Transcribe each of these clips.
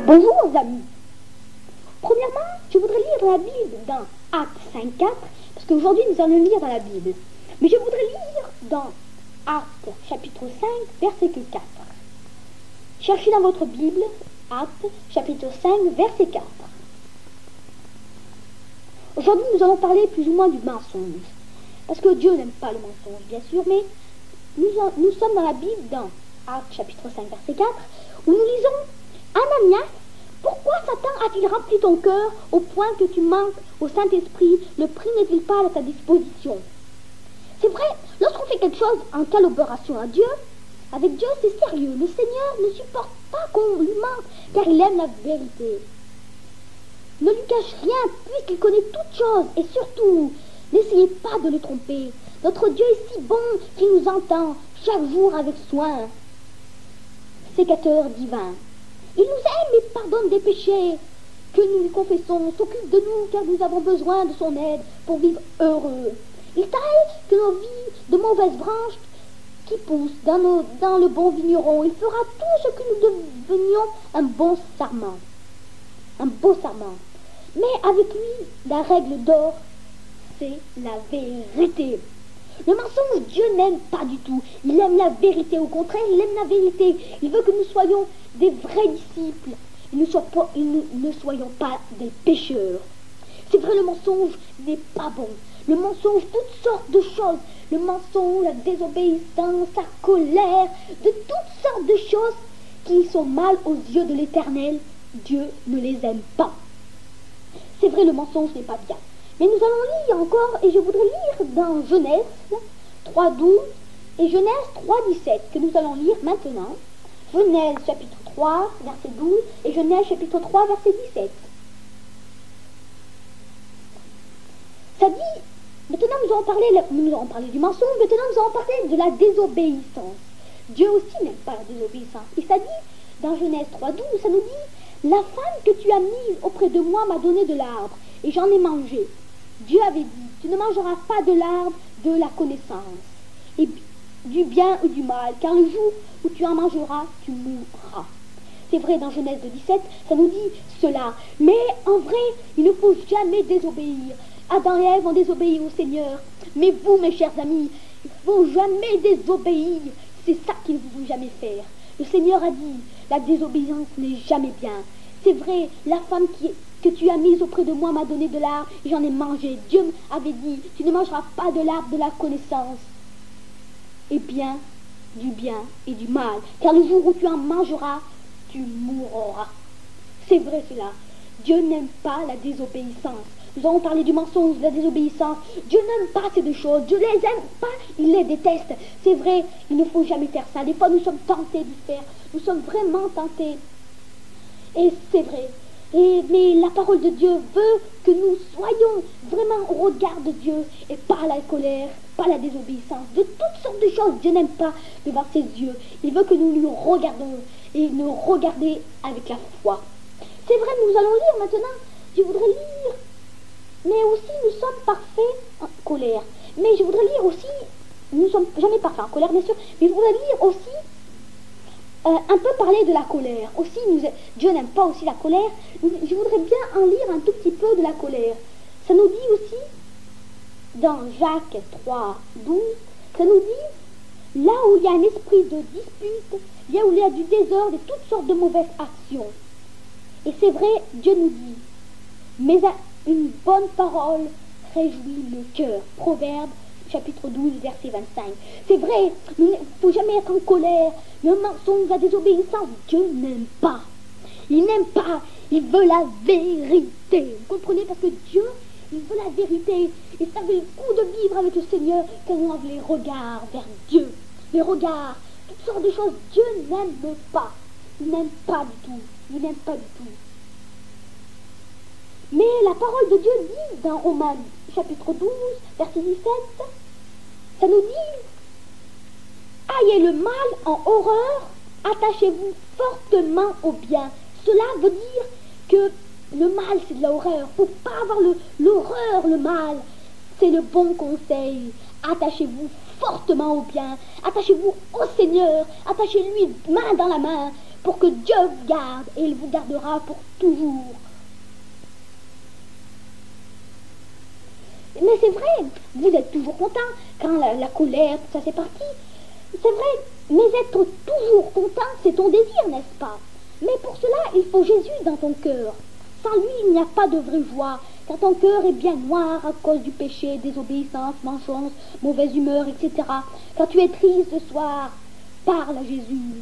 Bonjour amis. Premièrement, je voudrais lire la Bible dans Actes 5.4, parce qu'aujourd'hui nous allons lire dans la Bible. Mais je voudrais lire dans Actes chapitre 5, verset 4. Cherchez dans votre Bible, Actes chapitre 5, verset 4. Aujourd'hui nous allons parler plus ou moins du mensonge. Parce que Dieu n'aime pas le mensonge, bien sûr, mais nous sommes dans la Bible, dans Actes chapitre 5, verset 4, où nous lisons Ananias, pourquoi Satan a-t-il rempli ton cœur au point que tu manques au Saint-Esprit? Le prix n'est-il pas à ta disposition? C'est vrai, lorsqu'on fait quelque chose en collaboration avec Dieu c'est sérieux. Le Seigneur ne supporte pas qu'on lui mente, car il aime la vérité. Ne lui cache rien, puisqu'il connaît toutes choses, et surtout, n'essayez pas de le tromper. Notre Dieu est si bon qu'il nous entend chaque jour avec soin. Sécateur divin. Il nous aime et pardonne des péchés que nous lui confessons, s'occupe de nous car nous avons besoin de son aide pour vivre heureux. Il taille que nos vies de mauvaises branches qui poussent dans le bon vigneron. Il fera tout ce que nous devenions un bon sarment. Un beau sarment. Mais avec lui, la règle d'or, c'est la vérité. Le mensonge, Dieu n'aime pas du tout. Il aime la vérité. Au contraire, il aime la vérité. Il veut que nous soyons des vrais disciples. Et nous ne soyons pas des pécheurs. C'est vrai, le mensonge n'est pas bon. Le mensonge, toutes sortes de choses. Le mensonge, la désobéissance, la colère, de toutes sortes de choses qui sont mal aux yeux de l'Éternel. Dieu ne les aime pas. C'est vrai, le mensonge n'est pas bien. Mais nous allons lire encore, et je voudrais lire dans Genèse 3.12 et Genèse 3.17, que nous allons lire maintenant. Genèse chapitre 3, verset 12, et Genèse chapitre 3, verset 17. Ça dit, maintenant nous allons parler du mensonge, maintenant nous allons parler de la désobéissance. Dieu aussi n'aime pas la désobéissance. Et ça dit, dans Genèse 3.12, ça nous dit, la femme que tu as mise auprès de moi m'a donné de l'arbre, et j'en ai mangé. Dieu avait dit, tu ne mangeras pas de l'arbre de la connaissance, et du bien ou du mal, car le jour où tu en mangeras, tu mourras. C'est vrai, dans Genèse 17, ça nous dit cela. Mais en vrai, il ne faut jamais désobéir. Adam et Ève ont désobéi au Seigneur. Mais vous, mes chers amis, il ne faut jamais désobéir. C'est ça qu'il ne faut jamais faire. Le Seigneur a dit, la désobéissance n'est jamais bien. C'est vrai, la femme que tu as mise auprès de moi m'a donné de l'arbre et j'en ai mangé. Dieu avait dit, tu ne mangeras pas de l'arbre de la connaissance. Et bien, du bien et du mal. Car le jour où tu en mangeras, tu mourras. C'est vrai cela. Dieu n'aime pas la désobéissance. Nous avons parlé du mensonge, de la désobéissance. Dieu n'aime pas ces deux choses. Dieu les aime pas, il les déteste. C'est vrai, il ne faut jamais faire ça. Des fois, nous sommes tentés de faire. Nous sommes vraiment tentés. Et c'est vrai. Mais la parole de Dieu veut que nous soyons vraiment au regard de Dieu et pas la colère, pas la désobéissance. De toutes sortes de choses, Dieu n'aime pas devant ses yeux. Il veut que nous lui regardons et nous regarder avec la foi. C'est vrai, nous allons lire maintenant. Je voudrais lire. Mais aussi, nous sommes parfaits en colère. Mais je voudrais lire aussi, nous ne sommes jamais parfaits en colère, bien sûr, mais je voudrais lire aussi un peu parler de la colère. Aussi, Dieu n'aime pas aussi la colère. Je voudrais bien en lire un tout petit peu de la colère. Ça nous dit aussi, dans Jacques 3.12, ça nous dit, là où il y a un esprit de dispute, là où il y a du désordre et toutes sortes de mauvaises actions. Et c'est vrai, Dieu nous dit, mais une bonne parole réjouit le cœur. Proverbe chapitre 12, verset 25. C'est vrai, il ne faut jamais être en colère. Le mensonge, la désobéissance, Dieu n'aime pas. Il n'aime pas, il veut la vérité. Vous comprenez? Parce que Dieu, il veut la vérité. Et ça vaut le coup de vivre avec le Seigneur quand on lève les regards vers Dieu. Les regards, toutes sortes de choses, Dieu n'aime pas. Il n'aime pas du tout. Il n'aime pas du tout. Mais la parole de Dieu dit dans Romains chapitre 12, verset 17, ça nous dit, ayez le mal en horreur, attachez-vous fortement au bien. Cela veut dire que le mal, c'est de la horreur. Il ne faut pas avoir l'horreur, le mal. C'est le bon conseil. Attachez-vous fortement au bien. Attachez-vous au Seigneur. Attachez-lui main dans la main pour que Dieu vous garde et il vous gardera pour toujours. Mais c'est vrai, vous êtes toujours content quand la colère, tout ça c'est parti. C'est vrai, mais être toujours content, c'est ton désir, n'est-ce pas? Mais pour cela, il faut Jésus dans ton cœur. Sans lui, il n'y a pas de vraie joie, car ton cœur est bien noir à cause du péché, désobéissance, vengeance, mauvaise humeur, etc. Quand tu es triste ce soir, parle à Jésus.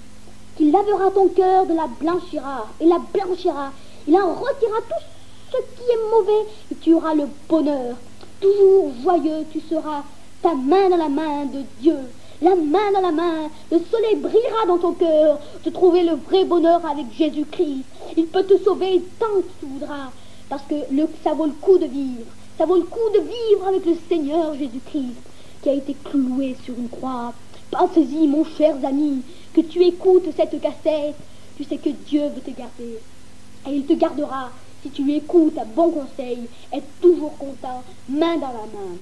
Qu'il lavera ton cœur, de la blanchira, et la blanchira. Il en retirera tout ce qui est mauvais, et tu auras le bonheur. Toujours joyeux, tu seras, ta main dans la main de Dieu. La main dans la main, le soleil brillera dans ton cœur, de trouver le vrai bonheur avec Jésus-Christ. Il peut te sauver tant que tu voudras, parce que ça vaut le coup de vivre. Ça vaut le coup de vivre avec le Seigneur Jésus-Christ, qui a été cloué sur une croix. Pensez-y, mon cher ami, que tu écoutes cette cassette, tu sais que Dieu veut te garder. Et il te gardera si tu écoutes un bon conseil, être toujours content, main dans la main.